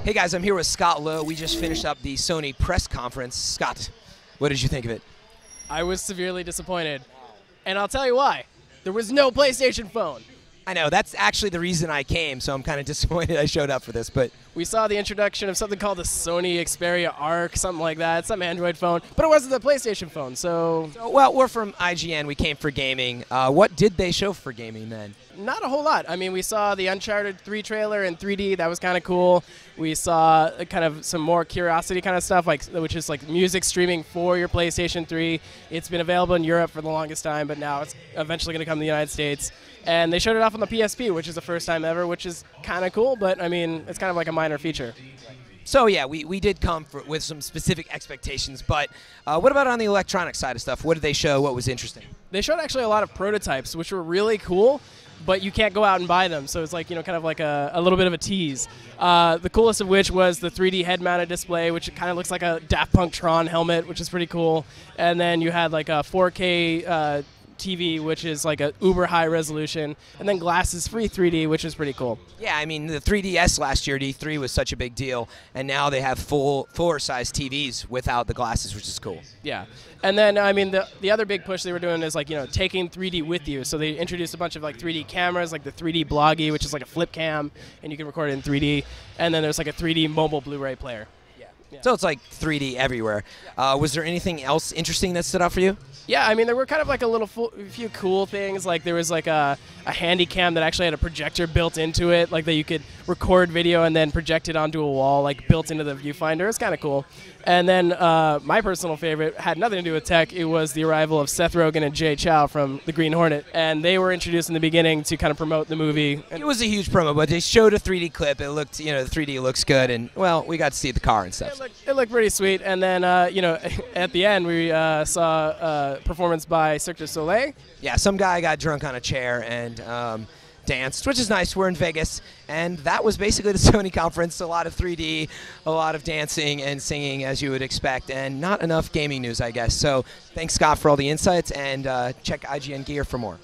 Hey guys, I'm here with Scott Lowe. We just finished up the Sony press conference. Scott, what did you think of it? I was severely disappointed. And I'll tell you why. There was no PlayStation phone. I know, that's actually the reason I came, so I'm kind of disappointed I showed up for this, but... We saw the introduction of something called the Sony Xperia Arc, something like that, some Android phone, but it wasn't the PlayStation phone, so... Well, we're from IGN, we came for gaming. What did they show for gaming then? Not a whole lot. I mean, we saw the Uncharted 3 trailer in 3D, that was kind of cool. We saw kind of some more Curiosity kind of stuff, which is like music streaming for your PlayStation 3. It's been available in Europe for the longest time, but now it's eventually going to come to the United States. And they showed it off on the PSP, which is the first time ever, which is kind of cool, but I mean, it's kind of like a minor feature. So yeah, we did come with some specific expectations, but what about on the electronic side of stuff? What did they show? What was interesting? They showed actually a lot of prototypes, which were really cool, but you can't go out and buy them, so it's like, you know, kind of like a little bit of a tease. The coolest of which was the 3D head-mounted display, which kind of looks like a Daft Punk Tron helmet, which is pretty cool. And then you had like a 4K TV, which is like a uber high resolution, and then glasses-free 3D, which is pretty cool. Yeah, I mean, the 3DS last year at E3 was such a big deal, and now they have fuller-size TVs without the glasses, which is cool. Yeah. And then, I mean, the other big push they were doing is, like, you know, taking 3D with you. So they introduced a bunch of, like, 3D cameras, like the 3D Bloggy, which is like a flip cam, and you can record it in 3D. And then there's, like, a 3D mobile Blu-ray player. Yeah. So it's like 3D everywhere. Was there anything else interesting that stood out for you? Yeah, I mean, there were kind of like a few cool things. Like there was like a handy cam that actually had a projector built into it, like that you could record video and then project it onto a wall, like built into the viewfinder. It's kind of cool. And then my personal favorite had nothing to do with tech. It was the arrival of Seth Rogen and Jay Chow from The Green Hornet, and they were introduced in the beginning to kind of promote the movie. It was a huge promo, but they showed a 3D clip. It looked, you know, the 3D looks good, and well, we got to see the car and stuff. It looked pretty sweet. And then, you know, at the end we saw a performance by Cirque du Soleil. Yeah, some guy got drunk on a chair and danced, which is nice. We're in Vegas, and that was basically the Sony conference. A lot of 3D, a lot of dancing and singing, as you would expect, and not enough gaming news, I guess. So thanks, Scott, for all the insights, and check IGN Gear for more.